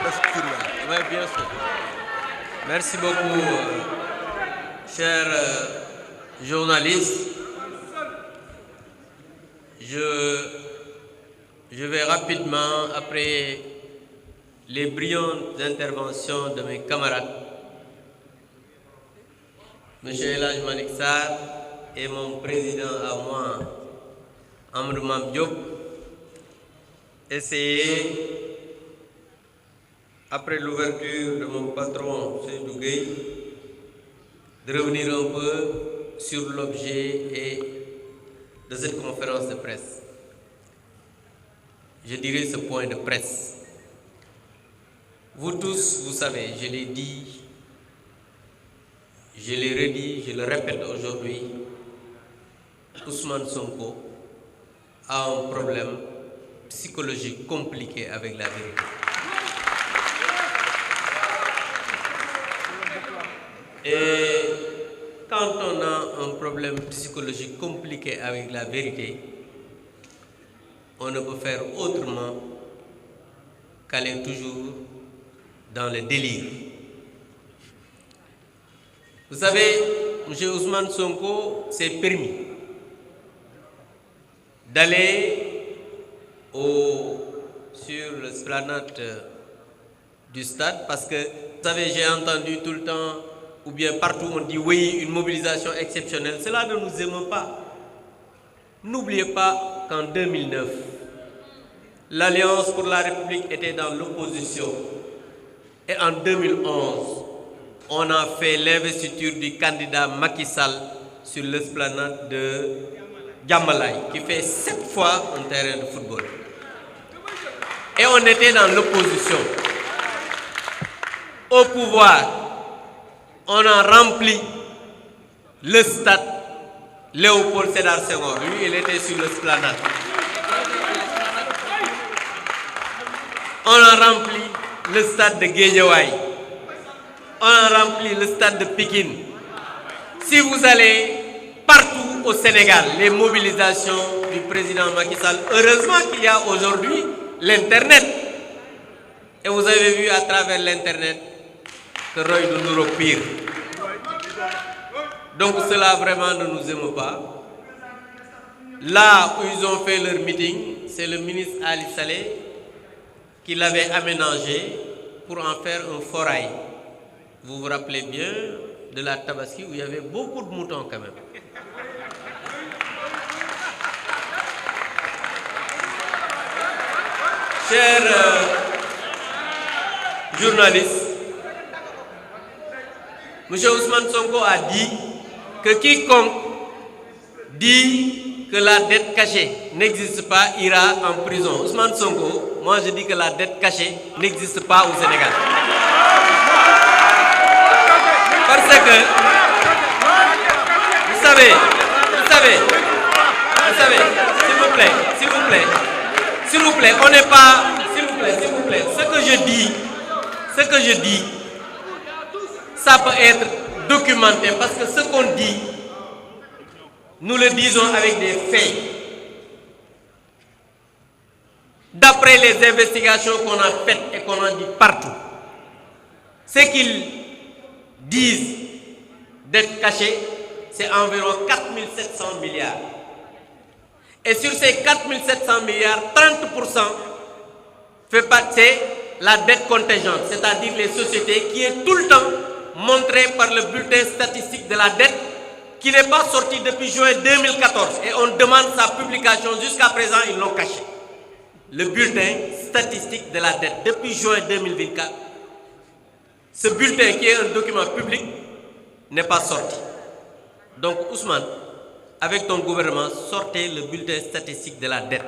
Oui, bien sûr. Merci beaucoup, chers journalistes. Je vais rapidement, après les brillantes interventions de mes camarades, M. El Hadj Malick Sarr et mon président à moi, Amadou Mame Diop, essayer, après l'ouverture de mon patron Seydou Gueye, de revenir un peu sur l'objet de cette conférence de presse. Je dirais ce point de presse. Vous tous, vous savez, je l'ai dit, je l'ai redit, je le répète aujourd'hui, Ousmane Sonko a un problème psychologique compliqué avec la vérité. Et quand on a un problème psychologique compliqué avec la vérité, on ne peut faire autrement qu'aller toujours dans le délire. Vous savez, M. Ousmane Sonko s'est permis d'aller sur l'esplanade du stade parce que, vous savez, j'ai entendu tout le temps, ou bien partout on dit oui, une mobilisation exceptionnelle. Cela ne nous émeut pas. N'oubliez pas qu'en 2009, l'Alliance pour la République était dans l'opposition. Et en 2011, on a fait l'investiture du candidat Macky Sall sur l'esplanade de Diamalaye, qui fait 7 fois un terrain de football. Et on était dans l'opposition. Au pouvoir, on a rempli le stade Léopold Sédar Senghor. Lui, il était sur l'esplanade. On a rempli le stade de Guédiawaye. On a rempli le stade de Pikine. Si vous allez partout au Sénégal, les mobilisations du président Macky Sall, heureusement qu'il y a aujourd'hui l'Internet. Et vous avez vu à travers l'Internet que Roy de Nouro pire. Donc cela vraiment ne nous émeut pas. Là où ils ont fait leur meeting, c'est le ministre Ali Saleh qui l'avait aménagé pour en faire un forail. Vous vous rappelez bien de la Tabaski où il y avait beaucoup de moutons quand même. Chers journalistes, M. Ousmane Sonko a dit que quiconque dit que la dette cachée n'existe pas ira en prison. Ousmane Sonko, moi je dis que la dette cachée n'existe pas au Sénégal. Parce que, vous savez, s'il vous plaît, on n'est pas, s'il vous plaît, ce que je dis, ça peut être documenté parce que ce qu'on dit, nous le disons avec des faits. D'après les investigations qu'on a faites et qu'on a dit partout, ce qu'ils disent d'être cachés, c'est environ 4 700 milliards. Et sur ces 4 700 milliards, 30% fait partie la dette contingente, c'est-à-dire les sociétés qui est tout le temps montrée par le bulletin statistique de la dette qui n'est pas sorti depuis juin 2014 et on demande sa publication. Jusqu'à présent, ils l'ont caché. Le bulletin statistique de la dette depuis juin 2024. Ce bulletin qui est un document public n'est pas sorti. Donc Ousmane, avec ton gouvernement, sortez le bulletin statistique de la dette.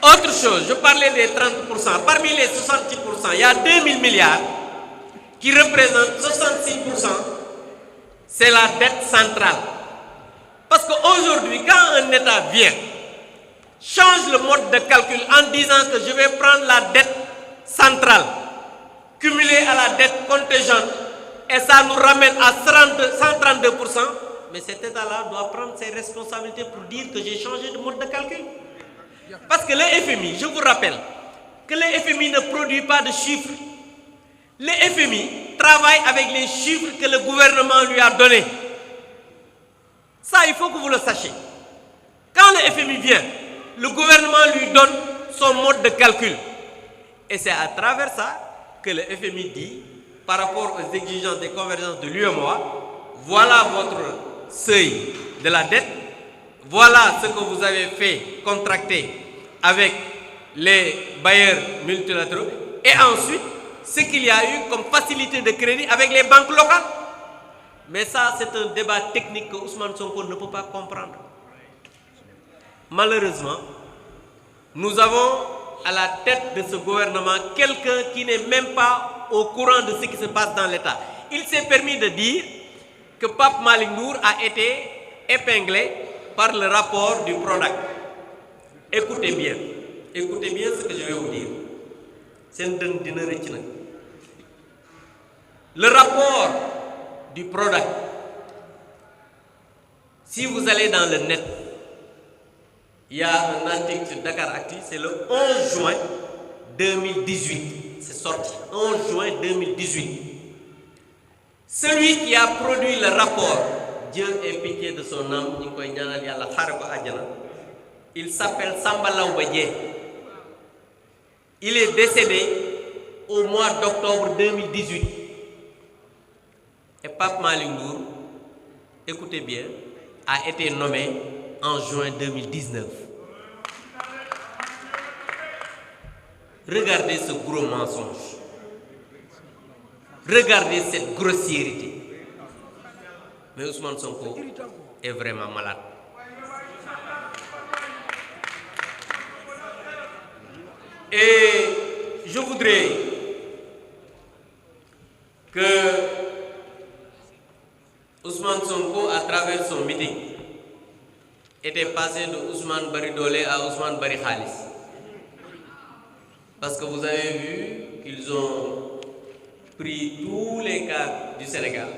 Autre chose, je parlais des 30%. Parmi les 66%, il y a 2000 milliards qui représentent 66%. C'est la dette centrale. Parce qu'aujourd'hui, quand un État vient, change le mode de calcul en disant que je vais prendre la dette centrale, cumulée à la dette contingente, et ça nous ramène à 132%, mais cet État-là doit prendre ses responsabilités pour dire que j'ai changé de mode de calcul. Parce que le FMI, je vous rappelle, que le FMI ne produit pas de chiffres. Le FMI travaille avec les chiffres que le gouvernement lui a donnés. Ça, il faut que vous le sachiez. Quand le FMI vient, le gouvernement lui donne son mode de calcul. Et c'est à travers ça que le FMI dit, par rapport aux exigences des convergences de l'UEMOA, voilà votre seuil de la dette, voilà ce que vous avez fait contracter avec les bailleurs multilatéraux, et ensuite, ce qu'il y a eu comme facilité de crédit avec les banques locales. Mais ça, c'est un débat technique que Ousmane Sonko ne peut pas comprendre. Malheureusement, nous avons à la tête de ce gouvernement quelqu'un qui n'est même pas au courant de ce qui se passe dans l'État. Il s'est permis de dire que Pape Malick Ndour a été épinglé par le rapport du PRODAC. Écoutez bien ce que je vais vous dire. Le rapport du PRODAC, si vous allez dans le net, il y a un article sur Dakaractu, c'est le 11 juin 2018. C'est sorti, 11 juin 2018. Celui qui a produit le rapport, Dieu ait pitié de son âme, il s'appelle Samba Laobadie. Il est décédé au mois d'octobre 2018. Et Pape Malick Ndour, écoutez bien, a été nommé en juin 2019. Regardez ce gros mensonge. Regardez cette grossièreté. Mais Ousmane Sonko est vraiment malade. Et je voudrais que Ousmane Sonko, à travers son meeting, était passé de Ousmane Baridolé à Ousmane Bari Khalis. Parce que vous avez vu qu'ils ont pris tous les cas du Sénégal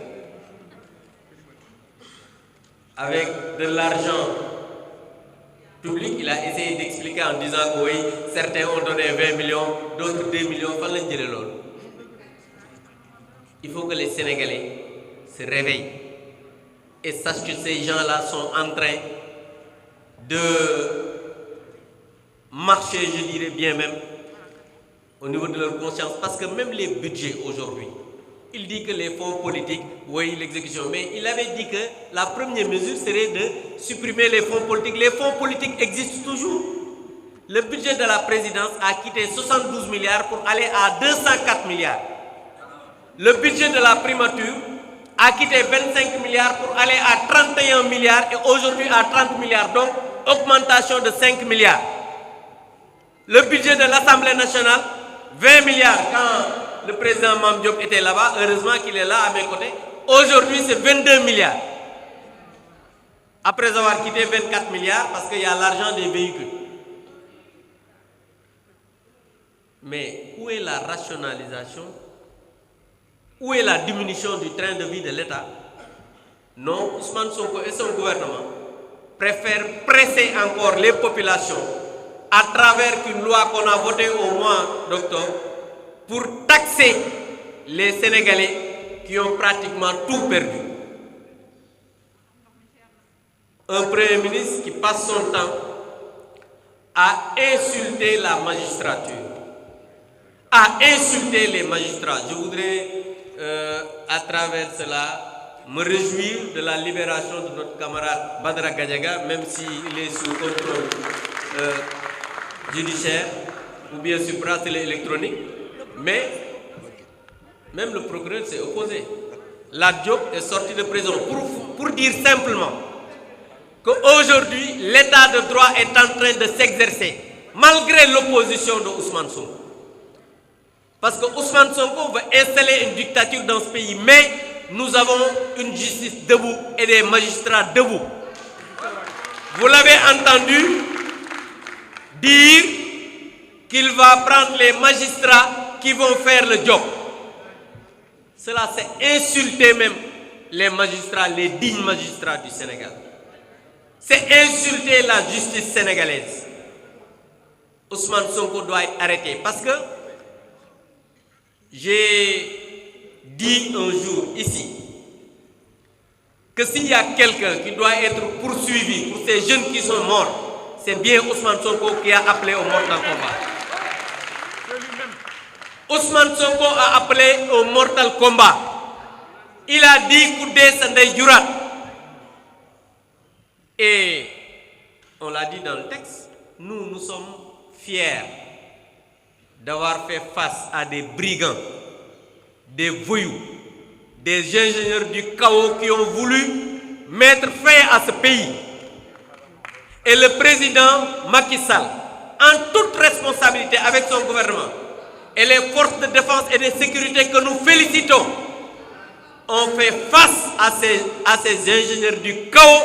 avec de l'argent public. Il a essayé d'expliquer en disant que oui, certains ont donné 20 millions, d'autres 2 millions. Il faut que les Sénégalais se réveillent et sachent que ces gens-là sont en train de marcher, je dirais bien même, au niveau de leur conscience, parce que même les budgets aujourd'hui, il dit que les fonds politiques, oui, l'exécution, mais il avait dit que la première mesure serait de supprimer les fonds politiques. Les fonds politiques existent toujours. Le budget de la présidence a quitté 72 milliards pour aller à 204 milliards. Le budget de la primature a quitté 25 milliards pour aller à 31 milliards et aujourd'hui à 30 milliards, donc augmentation de 5 milliards. Le budget de l'Assemblée nationale, 20 milliards quand le président Mame Diop était là-bas, heureusement qu'il est là à mes côtés. Aujourd'hui, c'est 22 milliards. Après avoir quitté 24 milliards parce qu'il y a l'argent des véhicules. Mais où est la rationalisation? Où est la diminution du train de vie de l'État? Non, Ousmane Sonko et son gouvernement préfèrent presser encore les populations à travers une loi qu'on a votée au mois d'octobre pour taxer les Sénégalais qui ont pratiquement tout perdu. Un Premier ministre qui passe son temps à insulter la magistrature, à insulter les magistrats. Je voudrais, à travers cela, me réjouir de la libération de notre camarade Badara Gadiaga, même s'il est sous contrôle judiciaire, ou bien sous bracelet électronique, mais même le procureur s'est opposé. La Diop est sorti de prison pour dire simplement qu'aujourd'hui, l'état de droit est en train de s'exercer, malgré l'opposition de Ousmane Sonko. Parce que Ousmane Sonko veut installer une dictature dans ce pays, mais nous avons une justice debout et des magistrats debout. Vous l'avez entendu dire qu'il va prendre les magistrats qui vont faire le job. Cela, c'est insulter même les magistrats, les dignes magistrats du Sénégal. C'est insulter la justice sénégalaise. Ousmane Sonko doit être arrêté. Parce que j'ai dit un jour ici que s'il y a quelqu'un qui doit être poursuivi pour ces jeunes qui sont morts, c'est bien Ousmane Sonko qui a appelé au mortal combat. Ousmane Sonko a appelé au mortal combat. Il a dit Koudé Sandé Jurat. Et on l'a dit dans le texte, nous sommes fiers d'avoir fait face à des brigands, des voyous, des ingénieurs du chaos qui ont voulu mettre fin à ce pays. Et le président Macky Sall, en toute responsabilité avec son gouvernement, et les forces de défense et de sécurité que nous félicitons, ont fait face à ces ingénieurs du chaos.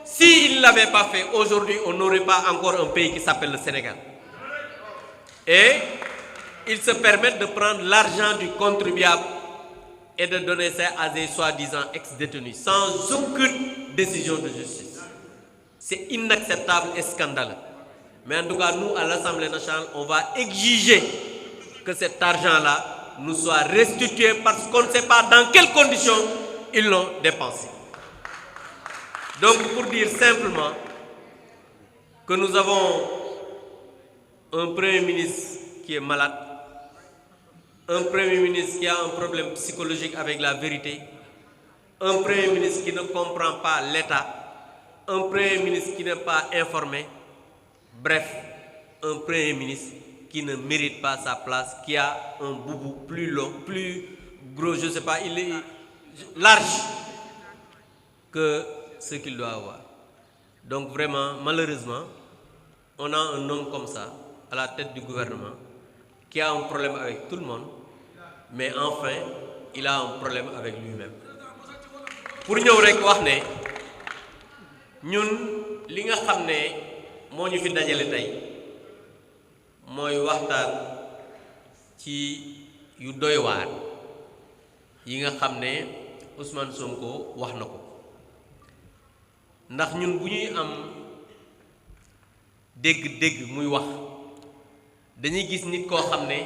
S'ils ne l'avaient pas fait, aujourd'hui, on n'aurait pas encore un pays qui s'appelle le Sénégal. Et ils se permettent de prendre l'argent du contribuable et de donner ça à des soi-disant ex-détenus, sans aucune décision de justice. C'est inacceptable et scandaleux. Mais en tout cas, nous, à l'Assemblée nationale, on va exiger que cet argent-là nous soit restitué parce qu'on ne sait pas dans quelles conditions ils l'ont dépensé. Donc, pour dire simplement que nous avons un Premier ministre qui est malade, un Premier ministre qui a un problème psychologique avec la vérité, un Premier ministre qui ne comprend pas l'État, un Premier ministre qui n'est pas informé, bref, un Premier ministre qui ne mérite pas sa place, qui a un boubou plus long, plus gros, je ne sais pas, il est large que ce qu'il doit avoir. Donc vraiment, malheureusement, on a un homme comme ça à la tête du gouvernement qui a un problème avec tout le monde, mais enfin, il a un problème avec lui-même. Pour ñëw rek wax ne ñun li nga xam ne moo ñu fi dajale tey mooy waxtaan ci yu doy waar yi nga xam ne Ousmane Sonko wax na ko ndax ñun bu ñuy am dégg-dégg muy wax dañuy gis nit koo xam ne